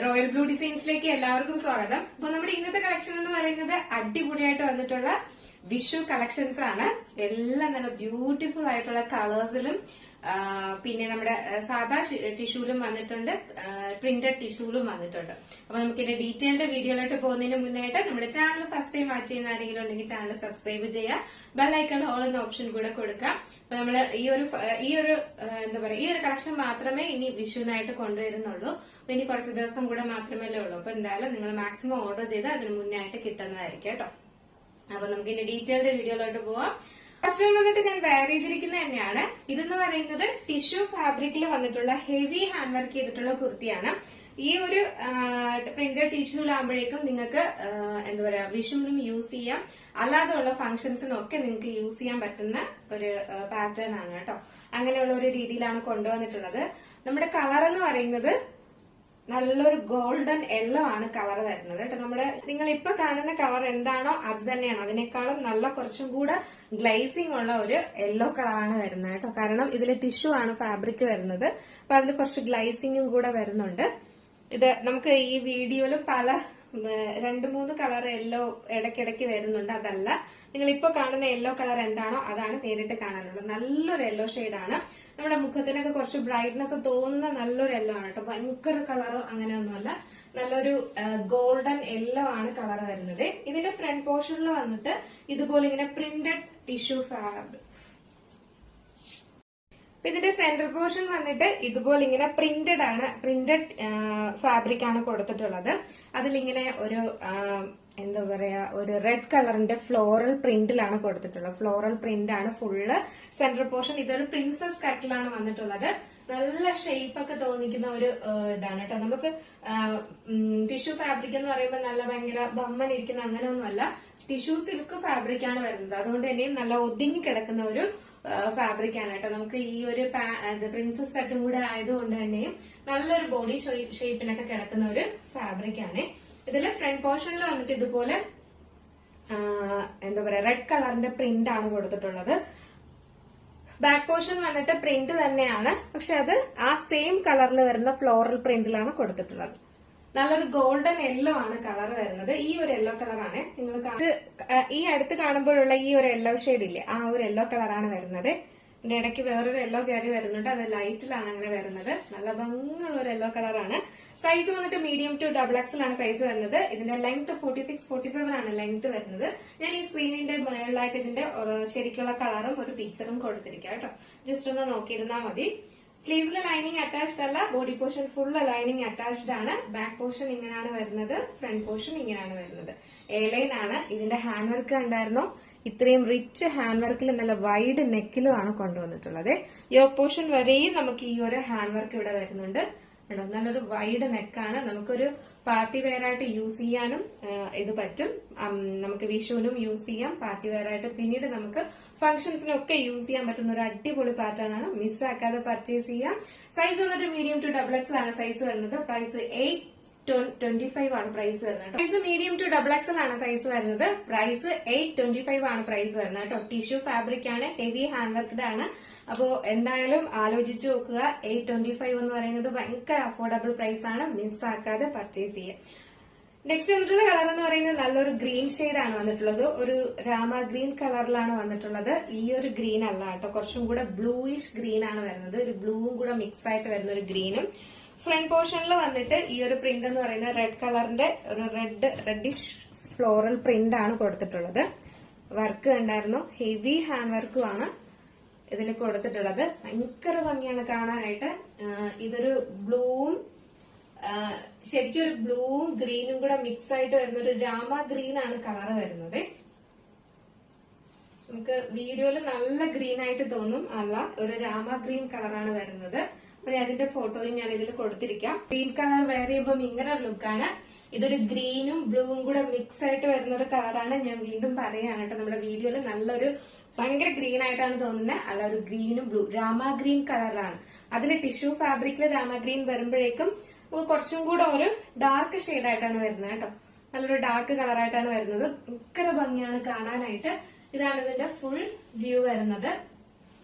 Royal blue ഡിസൈൻസിലേക്ക് എല്ലാവർക്കും സ്വാഗതം. അപ്പൊ നമ്മുടെ ഇന്നത്തെ കളക്ഷൻ എന്ന് പറയുന്നത് അടിപൊളിയായിട്ട് വന്നിട്ടുള്ള വിഷു കളക്ഷൻസ് ആണ്. എല്ലാം നല്ല ബ്യൂട്ടിഫുൾ ആയിട്ടുള്ള കളേഴ്സിലും പിന്നെ നമ്മുടെ സാധാ ടിഷ്യൂലും വന്നിട്ടുണ്ട്, പ്രിന്റഡ് ടിഷ്യൂലും വന്നിട്ടുണ്ട്. അപ്പൊ നമുക്ക് ഇതിന്റെ ഡീറ്റെയിൽഡ് വീഡിയോയിലോട്ട് പോകുന്നതിന് മുന്നായിട്ട് നമ്മുടെ ചാനൽ ഫസ്റ്റ് ടൈം വാച്ച് ചെയ്യുന്ന ആരെങ്കിലും ഉണ്ടെങ്കിൽ ചാനൽ സബ്സ്ക്രൈബ് ചെയ്യുക, ബെല്ലൈക്കൺ ഓൾ എന്ന ഓപ്ഷൻ കൂടെ കൊടുക്കാം. അപ്പൊ നമ്മള് ഈ ഒരു കളക്ഷൻ മാത്രമേ ഇനി വിഷുവിനായിട്ട് കൊണ്ടുവരുന്നുള്ളൂ. അപ്പൊ ഇനി കുറച്ച് ദിവസം കൂടെ മാത്രമല്ലേ ഉള്ളൂ. അപ്പൊ എന്തായാലും നിങ്ങൾ മാക്സിമം ഓർഡർ ചെയ്ത് അതിന് മുന്നേ ആയിട്ട് കിട്ടുന്നതായിരിക്കും കേട്ടോ. അപ്പൊ നമുക്ക് ഇനി ഡീറ്റെയിൽഡ് വീഡിയോയിലോട്ട് പോവാം. ഫസ്റ്റ് വന്നിട്ട് ഞാൻ വെയർ ചെയ്തിരിക്കുന്നത് തന്നെയാണ്. ഇതെന്ന് പറയുന്നത് ടിഷ്യൂ ഫാബ്രിക്കിൽ വന്നിട്ടുള്ള ഹെവി ഹാൻഡ് വർക്ക് ചെയ്തിട്ടുള്ള കുർത്തിയാണ്. ഈ ഒരു പ്രിന്റഡ് ടിഷ്യൂലാകുമ്പോഴേക്കും നിങ്ങൾക്ക് എന്താ പറയാ വിഷുവിനും യൂസ് ചെയ്യാം, അല്ലാതെയുള്ള ഫംഗ്ഷൻസിനും ഒക്കെ നിങ്ങൾക്ക് യൂസ് ചെയ്യാൻ പറ്റുന്ന ഒരു പാറ്റേൺ ആണ് കേട്ടോ. അങ്ങനെയുള്ള ഒരു രീതിയിലാണ് കൊണ്ടുവന്നിട്ടുള്ളത്. നമ്മുടെ കളർ എന്ന് പറയുന്നത് നല്ലൊരു ഗോൾഡൻ യെല്ലോ ആണ് കളർ വരുന്നത് കേട്ടോ. നമ്മുടെ നിങ്ങൾ ഇപ്പൊ കാണുന്ന കളർ എന്താണോ അത് തന്നെയാണ്, അതിനേക്കാളും നല്ല കുറച്ചും കൂടെ ഗ്ലേസിംഗ് ഉള്ള ഒരു യെല്ലോ കളറാണ് വരുന്നത് കേട്ടോ. കാരണം ഇതിൽ ടിഷ്യൂ ആണ് ഫാബ്രിക് വരുന്നത്, അപ്പൊ അതിൽ കുറച്ച് ഗ്ലേസിംഗും കൂടെ വരുന്നുണ്ട്. ഇത് നമുക്ക് ഈ വീഡിയോയിൽ പല 2-3 കളർ യെല്ലോ ഇടയ്ക്കിടയ്ക്ക് വരുന്നുണ്ട്. അതല്ല, നിങ്ങൾ ഇപ്പൊ കാണുന്ന യെല്ലോ കളർ എന്താണോ അതാണ് നേരിട്ട് കാണാനുള്ളത്. നല്ലൊരു യെല്ലോ ഷെയ്ഡാണ്. നമ്മുടെ മുഖത്തിനൊക്കെ കുറച്ച് ബ്രൈറ്റ്നെസ് തോന്നുന്ന നല്ലൊരു യെല്ലോ ആണ് കേട്ടോ. ഭയങ്കര കളറോ അങ്ങനെയൊന്നുമല്ല, നല്ലൊരു ഗോൾഡൻ യെല്ലോ ആണ് കളർ വരുന്നത്. ഇതിന്റെ ഫ്രണ്ട് പോർഷനിൽ വന്നിട്ട് ഇതുപോലെ ഇങ്ങനെ പ്രിന്റഡ് ടിഷ്യൂ ഫാബ്രിക്. ഇതിന്റെ സെന്റർ പോർഷൻ വന്നിട്ട് ഇതുപോലെ ഇങ്ങനെ പ്രിന്റഡ് ഫാബ്രിക് ആണ് കൊടുത്തിട്ടുള്ളത്. അതിലിങ്ങനെ ഒരു എന്താ പറയാ ഒരു റെഡ് കളറിന്റെ ഫ്ലോറൽ പ്രിന്റിലാണ് കൊടുത്തിട്ടുള്ളത്. ഫ്ലോറൽ പ്രിന്റ് ആണ് ഫുള്ള് സെന്റർ പോർഷൻ. ഇതൊരു പ്രിൻസസ് കട്ടിലാണ് വന്നിട്ടുള്ളത്. നല്ല ഷേപ്പ് ഒക്കെ തോന്നിക്കുന്ന ഒരു ഇതാണ് കേട്ടോ. നമുക്ക് ടിഷ്യൂ ഫാബ്രിക് എന്ന് പറയുമ്പോൾ നല്ല ഭയങ്കര ബമ്മനിരിക്കുന്ന അങ്ങനെയൊന്നുമല്ല, ടിഷ്യൂ സിൽക്ക് ഫാബ്രിക് ആണ് വരുന്നത്. അതുകൊണ്ട് തന്നെയും നല്ല ഒതുങ്ങി കിടക്കുന്ന ഒരു ഫാബ്രിക് ആണ് കേട്ടോ. നമുക്ക് ഈ ഒരു പ്രിൻസസ് കട്ടും കൂടെ ആയതുകൊണ്ട് തന്നെയും നല്ലൊരു ബോഡി ഷേപ്പിനൊക്കെ കിടക്കുന്ന ഒരു ഫാബ്രിക് ആണ്. ഇതില് ഫ്രണ്ട് പോർഷനിൽ വന്നിട്ട് ഇതുപോലെ എന്താ പറയാ റെഡ് കളറിന്റെ പ്രിന്റ് ആണ് കൊടുത്തിട്ടുള്ളത്. ബാക്ക് പോർഷൻ വന്നിട്ട് പ്രിന്റ് തന്നെയാണ്, പക്ഷെ അത് ആ സെയിം കളറിൽ വരുന്ന ഫ്ലോറൽ പ്രിന്റിലാണ് കൊടുത്തിട്ടുള്ളത്. നല്ലൊരു ഗോൾഡൻ യെല്ലോ ആണ് കളർ വരുന്നത്. ഈ ഒരു യെല്ലോ കളറാണ് നിങ്ങൾ ഈ അടുത്ത് കാണുമ്പോഴുള്ള ഈ ഒരു യെല്ലോ ഷെയ്ഡ് ഇല്ലേ, ആ ഒരു യെല്ലോ കളറാണ് വരുന്നത്. ഇതിന്റെ ഇടയ്ക്ക് വേറൊരു യെല്ലോ കയറി വരുന്നുണ്ട്, അത് ലൈറ്റിലാണ് അങ്ങനെ വരുന്നത്. നല്ല ഭംഗിയുള്ള ഒരു യെല്ലോ കളറാണ്. സൈസ് വന്നിട്ട് മീഡിയം ടു XXL ആണ് സൈസ് വരുന്നത്. ഇതിന്റെ ലെങ്ത് 46-47 ആണ് ലെങ്ത് വരുന്നത്. ഞാൻ ഈ സ്ക്രീനിന്റെ മുകളിലായിട്ട് ഇതിന്റെ ശരിക്കുള്ള കളറും ഒരു പിക്ചറും കൊടുത്തിരിക്കാം കേട്ടോ. ജസ്റ്റ് ഒന്ന് നോക്കിയിരുന്നാൽ മതി. സ്ലീവ്സിലെ ലൈനിങ് അറ്റാച്ച്ഡ് അല്ല, body portion full lining attached ആണ്. ബാക്ക് പോർഷൻ ഇങ്ങനെയാണ് വരുന്നത്, ഫ്രണ്ട് പോർഷൻ ഇങ്ങനെയാണ് വരുന്നത്. എലൈൻ ആണ്. ഇതിന്റെ ഹാൻഡ് വർക്ക് ഉണ്ടായിരുന്നോ, ഇത്രയും റിച്ച് ഹാൻഡ് വർക്കിൽ നല്ല വൈഡ് നെക്കിലുമാണ് കൊണ്ടുവന്നിട്ടുള്ളത്. യോക്ക് പോർഷൻ വരെയും നമുക്ക് ഈ ഒരു ഹാൻഡ് വർക്ക് ഇവിടെ വരുന്നുണ്ട് കേട്ടോ. നല്ലൊരു വൈഡ് നെക്കാണ്. നമുക്കൊരു പാർട്ടി വെയർ ആയിട്ട് യൂസ് ചെയ്യാനും ഇത് പറ്റും. നമുക്ക് വിഷുവിനും യൂസ് ചെയ്യാം, പാർട്ടി വെയർ ആയിട്ട് പിന്നീട് നമുക്ക് ഫംഗ്ഷൻസിനൊക്കെ യൂസ് ചെയ്യാൻ പറ്റുന്ന ഒരു അടിപൊളി പാറ്റേൺ ആണ്. മിസ്സാക്കാതെ പർച്ചേസ് ചെയ്യാം. സൈസ് വന്നിട്ട് മീഡിയം ടു XXL ആണ് സൈസ് വരുന്നത്. പ്രൈസ് 825 ആണ് പ്രൈസ് വരുന്നത്. സൈസ് മീഡിയം ടു XXL ആണ് സൈസ് വരുന്നത്. പ്രൈസ് 825 ആണ് പ്രൈസ് വരുന്നത് കേട്ടോ. ടിഷ്യൂ ഫാബ്രിക് ആണ്, ഹെവി ഹാൻഡ് വർക്ക്ഡ് ആണ്. അപ്പോ എന്തായാലും ആലോചിച്ച് നോക്കുക. 825 എന്ന് പറയുന്നത് ഭയങ്കര അഫോർഡബിൾ പ്രൈസ് ആണ്. മിസ്സാക്കാതെ പർച്ചേസ് ചെയ്യുക. നെക്സ്റ്റ് വന്നിട്ടുള്ള കളർ എന്ന് പറയുന്നത് നല്ലൊരു ഗ്രീൻ ഷെയ്ഡ് ആണ് വന്നിട്ടുള്ളത്. ഒരു രാമ ഗ്രീൻ കളറിലാണ് വന്നിട്ടുള്ളത്. ഈ ഒരു ഗ്രീൻ അല്ല കേട്ടോ, കുറച്ചും കൂടെ ബ്ലൂയിഷ് ഗ്രീൻ ആണ് വരുന്നത്. ഒരു ബ്ലൂവും കൂടെ മിക്സ് ആയിട്ട് വരുന്ന ഒരു ഗ്രീനും. ഫ്രണ്ട് പോർഷനിൽ വന്നിട്ട് ഈ ഒരു പ്രിന്റ് എന്ന് പറയുന്നത് റെഡ് കളറിന്റെ ഒരു റെഡിഷ് ഫ്ലോറൽ പ്രിന്റ് ആണ് കൊടുത്തിട്ടുള്ളത്. വർക്ക് ഉണ്ടായിരുന്നു, ഹെവി ഹാൻഡ് വർക്കും ആണ് ഇതിൽ കൊടുത്തിട്ടുള്ളത്. ഭയങ്കര ഭംഗിയാണ് കാണാനായിട്ട്. ഇതൊരു ബ്ലൂവും ശരിക്കും ഒരു ബ്ലൂവും ഗ്രീനും കൂടെ മിക്സ് ആയിട്ട് വരുന്ന ഒരു രാമ ഗ്രീൻ ആണ് കളർ വരുന്നത്. നമുക്ക് വീഡിയോയിൽ നല്ല ഗ്രീൻ ആയിട്ട് തോന്നും, അല്ല ഒരു രാമ ഗ്രീൻ കളറാണ് വരുന്നത്. അപ്പൊ അതിന്റെ ഫോട്ടോയും ഞാൻ ഇതിൽ കൊടുത്തിരിക്കാം. ഗ്രീൻ കളർ വെയർ ചെയ്യുമ്പോൾ ഇങ്ങനെ ഒരു ലുക്കാണ്. ഇതൊരു ഗ്രീനും ബ്ലൂവും കൂടെ മിക്സ് ആയിട്ട് വരുന്ന ഒരു കളറാണ്. ഞാൻ വീണ്ടും പറയാണ് കേട്ടോ, നമ്മുടെ വീഡിയോയിൽ നല്ലൊരു ഭയങ്കര ഗ്രീൻ ആയിട്ടാണ് തോന്നുന്നത്, അല്ല ഒരു ഗ്രീനും ബ്ലൂ രാമ ഗ്രീൻ കളറാണ്. അതിൽ ടിഷ്യൂ ഫാബ്രിക്കിൽ രാമ ഗ്രീൻ വരുമ്പോഴേക്കും കുറച്ചും കൂടെ ഒരു ഡാർക്ക് ഷെയ്ഡ് ആയിട്ടാണ് വരുന്നത് കേട്ടോ. നല്ലൊരു ഡാർക്ക് കളറായിട്ടാണ് വരുന്നത്. ഭയങ്കര ഭംഗിയാണ് കാണാനായിട്ട്. ഇതാണ് ഇതിന്റെ ഫുൾ വ്യൂ വരുന്നത്.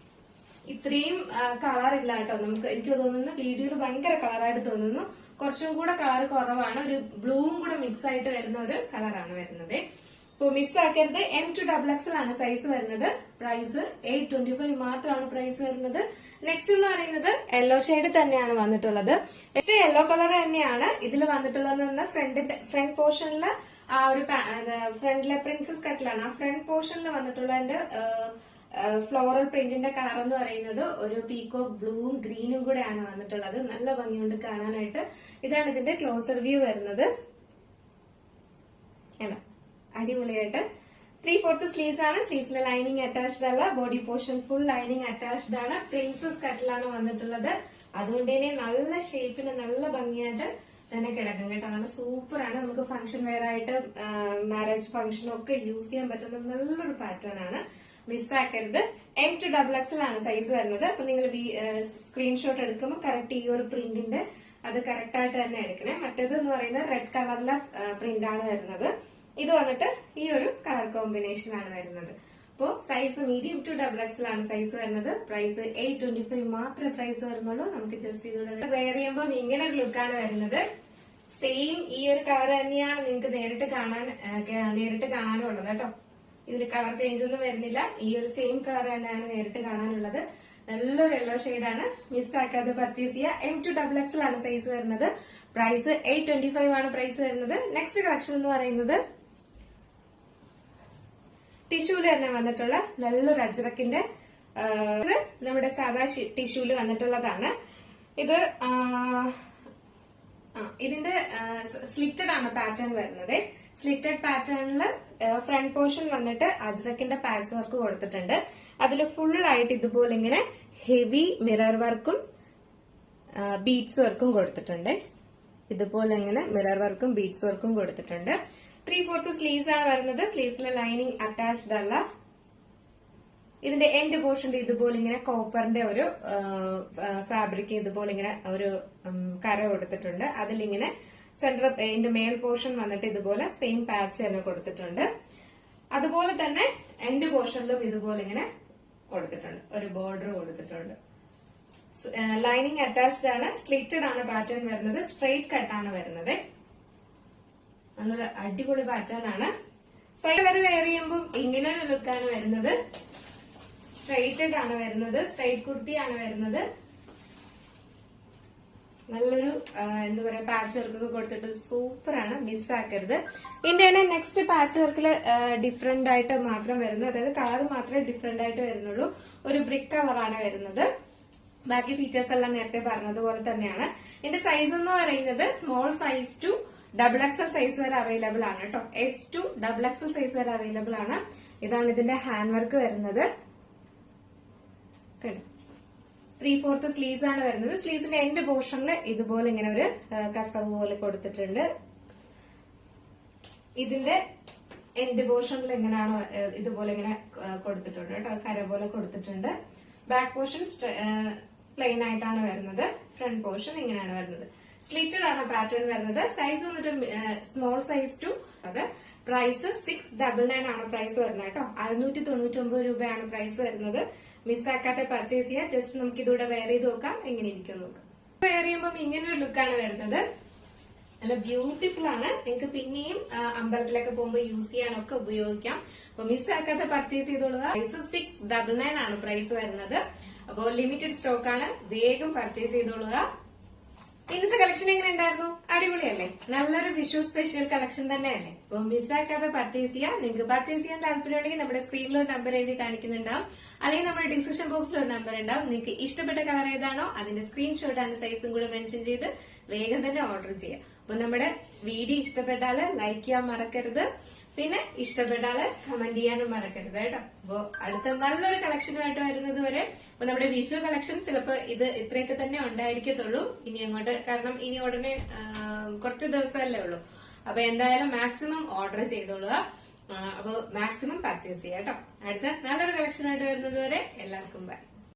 ഇത്രയും കളർ ഇല്ല കേട്ടോ. നമുക്ക് എനിക്ക് തോന്നുന്നു വീഡിയോയിൽ ഭയങ്കര കളറായിട്ട് തോന്നുന്നു. കുറച്ചും കൂടെ കളർ കുറവാണ്, ഒരു ബ്ലൂവും കൂടെ മിക്സ് ആയിട്ട് വരുന്ന ഒരു കളറാണ് വരുന്നത്. ഇപ്പൊ മിസ്സാക്കരുത്. M2XXL ആണ് സൈസ് വരുന്നത്. പ്രൈസ് 825 മാത്രമാണ് പ്രൈസ് വരുന്നത്. നെക്സ്റ്റ് എന്ന് പറയുന്നത് യെല്ലോ ഷെയ്ഡ് തന്നെയാണ് വന്നിട്ടുള്ളത്. നെക്സ്റ്റ് യെല്ലോ കളർ തന്നെയാണ് ഇതിൽ വന്നിട്ടുള്ളത്. ഫ്രണ്ട് പോർഷനിൽ ആ ഒരു ഫ്രണ്ടിലെ പ്രിൻസസ് കട്ടിലാണ്. ആ ഫ്രണ്ട് പോർഷനിൽ വന്നിട്ടുള്ളതിന്റെ ഫ്ലോറൽ പ്രിന്റിന്റെ കളർ എന്ന് പറയുന്നത് ഒരു പീകോക്ക് ബ്ലൂവും ഗ്രീനും കൂടെയാണ് വന്നിട്ടുള്ളത്. നല്ല ഭംഗിയുണ്ട് കാണാനായിട്ട്. ഇതാണ് ഇതിന്റെ ക്ലോസർ വ്യൂ വരുന്നത്. അടിപൊളിയായിട്ട് 3/4 സ്ലീവ്സ് ആണ്. സ്ലീവ്സിലെ ലൈനിങ് അറ്റാച്ച്ഡ് അല്ല. Body portion full lining attached ആണ്. പ്രിൻസസ് കട്ടിലാണ് വന്നിട്ടുള്ളത്. അതുകൊണ്ട് തന്നെ നല്ല ഷേപ്പിന് നല്ല ഭംഗിയായിട്ട് തന്നെ കിടക്കും കേട്ടോ. നല്ല സൂപ്പർ ആണ്. നമുക്ക് ഫംഗ്ഷൻ വെയർ ആയിട്ട് മാരേജ് ഫംഗ്ഷനും ഒക്കെ യൂസ് ചെയ്യാൻ പറ്റുന്ന നല്ലൊരു പാറ്റേൺ ആണ്. മിസ്സാക്കരുത്. M2XXL ആണ് സൈസ് വരുന്നത്. അപ്പൊ നിങ്ങൾ സ്ക്രീൻഷോട്ട് എടുക്കുമ്പോൾ കറക്റ്റ് ഈ ഒരു പ്രിന്റിന്റെ അത് കറക്റ്റ് ആയിട്ട് തന്നെ എടുക്കണേ. മറ്റേത് എന്ന് പറയുന്നത് റെഡ് കളറിലെ പ്രിന്റ് ആണ് വരുന്നത്. ഇത് വന്നിട്ട് ഈ ഒരു കളർ കോമ്പിനേഷൻ ആണ് വരുന്നത്. അപ്പോ സൈസ് മീഡിയം ടു XXL ആണ് സൈസ് വരുന്നത്. പ്രൈസ് 825 മാത്രമേ പ്രൈസ് വരുന്നുള്ളൂ. നമുക്ക് ജസ്റ്റ് ഇതിലൂടെ വെയർ ചെയ്യുമ്പോൾ ഇങ്ങനെ ഒരു ലുക്കാണ് വരുന്നത്. സെയിം ഈ ഒരു കളർ തന്നെയാണ് നിങ്ങൾക്ക് നേരിട്ട് കാണാനുള്ളത് കേട്ടോ. ഇതിൽ കളർ ചേഞ്ച് ഒന്നും വരുന്നില്ല. ഈ ഒരു സെയിം കളർ തന്നെയാണ് നേരിട്ട് കാണാനുള്ളത്. നല്ലൊരു യെല്ലോ ഷെയ്ഡാണ്. മിസ്സാക്കാതെ പർച്ചേസ് ചെയ്യുക. M2XXL ആണ് സൈസ് വരുന്നത്. പ്രൈസ് 825 ആണ് പ്രൈസ് വരുന്നത്. നെക്സ്റ്റ് കളക്ഷൻ എന്ന് പറയുന്നത് ടിഷ്യൂല് തന്നെ വന്നിട്ടുള്ള നല്ലൊരു അജ്രക്കിന്റെ നമ്മുടെ സാധാ ടിഷ്യൂല് വന്നിട്ടുള്ളതാണ്. ഇത് ഇതിന്റെ സ്ലിറ്റഡ് ആണ് പാറ്റേൺ വരുന്നത്. സ്ലിറ്റഡ് പാറ്റേണില് ഫ്രണ്ട് പോർഷൻ വന്നിട്ട് അജ്രക്കിന്റെ പാച്ച് വർക്ക് കൊടുത്തിട്ടുണ്ട്. അതിൽ ഫുൾ ആയിട്ട് ഇതുപോലെ ഇങ്ങനെ ഹെവി മിറർ വർക്കും ബീഡ്സ് വർക്കും കൊടുത്തിട്ടുണ്ട്. ഇതുപോലെ ഇങ്ങനെ മിറർ വർക്കും ബീഡ്സ് വർക്കും കൊടുത്തിട്ടുണ്ട്. 3/4 സ്ലീവ്സ് ആണ് വരുന്നത്. സ്ലീവ്സിലെ ലൈനിങ് അറ്റാച്ച്ഡ് അല്ല. ഇതിന്റെ എൻഡ് പോർഷൻ ഇതുപോലെ ഇങ്ങനെ കോപ്പറിന്റെ ഒരു ഫാബ്രിക് ഇതുപോലെ ഇങ്ങനെ ഒരു കര കൊടുത്തിട്ടുണ്ട്. അതിലിങ്ങനെ സെന്റർ ഇതിന്റെ മേൽ പോർഷൻ വന്നിട്ട് ഇതുപോലെ സെയിം പാച്ച് തന്നെ കൊടുത്തിട്ടുണ്ട്. അതുപോലെ തന്നെ എൻഡ് പോർഷനിലും ഇതുപോലെ ഇങ്ങനെ കൊടുത്തിട്ടുണ്ട്. ഒരു ബോർഡർ കൊടുത്തിട്ടുണ്ട്. ലൈനിങ് അറ്റാച്ച്ഡ് ആണ്. സ്ലിറ്റഡ് ആണ് പാറ്റേൺ വരുന്നത്. സ്ട്രെയിറ്റ് കട്ടാണ് വരുന്നത്. നല്ലൊരു അടിപൊളി പാറ്റേൺ ആണ്. സൈഡ് വെയർ ചെയ്യുമ്പോൾ ഇങ്ങനെ ഒരു ലുക്കാണ് വരുന്നത്. സ്ട്രെയിറ്റഡ് ആണ് വരുന്നത്. സ്ട്രെയിറ്റ് കുർത്തിയാണ് വരുന്നത്. നല്ലൊരു എന്താ പറയാ പാച്ച് വർക്ക് കൊടുത്തിട്ട് സൂപ്പർ ആണ്. മിസ്സാക്കരുത്. ഇതിന്റെ തന്നെ നെക്സ്റ്റ് പാച്ച് വർക്കില് ഡിഫറെന്റ് ആയിട്ട് മാത്രം വരുന്നത്, അതായത് കളർ മാത്രമേ ഡിഫറെന്റ് ആയിട്ട് വരുന്നുള്ളൂ. ഒരു ബ്രിക്ക് കളറാണ് വരുന്നത്. ബാക്കി ഫീച്ചേഴ്സ് എല്ലാം നേരത്തെ പറഞ്ഞതുപോലെ തന്നെയാണ്. ഇതിന്റെ സൈസ് എന്ന് പറയുന്നത് small size to XXL size വരെ അവൈലബിൾ ആണ് കേട്ടോ. S to XXL സൈസ് വരെ അവൈലബിൾ ആണ്. ഇതാണ് ഇതിന്റെ ഹാൻഡ് വർക്ക് വരുന്നത്. 3/4 സ്ലീവ്സ് ആണ് വരുന്നത്. സ്ലീവ്സിന്റെ എൻഡ് പോർഷനിൽ ഇതുപോലെ ഇങ്ങനെ ഒരു കസവ് പോലെ കൊടുത്തിട്ടുണ്ട്. ഇതിന്റെ എൻഡ് പോർഷനിൽ എങ്ങനെയാണോ ഇതുപോലെ ഇങ്ങനെ കൊടുത്തിട്ടുണ്ട് കേട്ടോ. കര പോലെ കൊടുത്തിട്ടുണ്ട്. ബാക്ക് പോർഷൻ പ്ലെയിൻ ആയിട്ടാണ് വരുന്നത്. ഫ്രണ്ട് പോർഷൻ ഇങ്ങനെയാണ് വരുന്നത്. സ്ലിറ്റഡ് ആണ് പാറ്റേൺ വരുന്നത്. സൈസ് വന്നിട്ട് സ്മോൾ സൈസ് ടു. അത് പ്രൈസ് 699 ആണ് പ്രൈസ് വരുന്നത് കേട്ടോ. 699 രൂപയാണ് പ്രൈസ് വരുന്നത്. മിസ്സാക്കാതെ പർച്ചേസ് ചെയ്യാം. ജസ്റ്റ് നമുക്ക് ഇതൂടെ വെയർ ചെയ്ത് നോക്കാം എങ്ങനെ ഇരിക്കും നോക്കാം. വെയർ ചെയ്യുമ്പോൾ ഇങ്ങനെ ഒരു ലുക്കാണ് വരുന്നത്. നല്ല ബ്യൂട്ടിഫുൾ ആണ്. നിങ്ങൾക്ക് പിന്നെയും അമ്പലത്തിലൊക്കെ പോകുമ്പോൾ യൂസ് ചെയ്യാനൊക്കെ ഉപയോഗിക്കാം. അപ്പൊ മിസ്സാക്കാതെ പർച്ചേസ് ചെയ്തോളുക. പ്രൈസ് 699 ആണ് പ്രൈസ് വരുന്നത്. അപ്പോൾ ലിമിറ്റഡ് സ്റ്റോക്ക് ആണ്. വേഗം പർച്ചേസ് ചെയ്തോളുക. ഇന്നത്തെ കളക്ഷൻ എങ്ങനെ ഉണ്ടായിരുന്നു? അടിപൊളിയല്ലേ? നല്ലൊരു വിഷു സ്പെഷ്യൽ കളക്ഷൻ തന്നെയല്ലേ? അപ്പൊ മിസ്സാക്കാതെ പർച്ചേസ് ചെയ്യാം. നിങ്ങൾക്ക് പർച്ചേസ് ചെയ്യാൻ താല്പര്യമുണ്ടെങ്കിൽ നമ്മുടെ സ്ക്രീനിൽ ഒരു നമ്പർ എഴുതി കാണിക്കുന്നുണ്ടാവും. അല്ലെങ്കിൽ നമ്മുടെ ഡിസ്ക്രിപ്ഷൻ ബോക്സിൽ ഒരു നമ്പർ ഉണ്ടാവും. നിങ്ങൾക്ക് ഇഷ്ടപ്പെട്ട കളർ ഏതാണോ അതിന്റെ സ്ക്രീൻഷോട്ട് ആൻഡ് സൈസും കൂടെ മെൻഷൻ ചെയ്ത് വേഗം തന്നെ ഓർഡർ ചെയ്യാം. അപ്പൊ നമ്മുടെ വീഡിയോ ഇഷ്ടപ്പെട്ടാല് ലൈക്ക് ചെയ്യാൻ മറക്കരുത്. പിന്നെ ഇഷ്ടപ്പെട്ടാല് കമന്റ് ചെയ്യാനും മറക്കരുത് കേട്ടോ. അപ്പൊ അടുത്ത നല്ലൊരു കളക്ഷനുമായിട്ട് വരുന്നത് വരെ. അപ്പൊ നമ്മുടെ വിഷു കളക്ഷൻ ചിലപ്പോ ഇത് ഇത്രയൊക്കെ തന്നെ ഉണ്ടായിരിക്കത്തുള്ളൂ ഇനി അങ്ങോട്ട്. കാരണം ഇനി ഉടനെ കുറച്ച് ദിവസമല്ലേ ഉള്ളൂ. അപ്പൊ എന്തായാലും മാക്സിമം ഓർഡർ ചെയ്തോളുക. അപ്പൊ മാക്സിമം പർച്ചേസ് ചെയ്യാം കേട്ടോ. അടുത്ത നല്ലൊരു കളക്ഷനായിട്ട് വരുന്നത് വരെ എല്ലാവർക്കും ബൈ.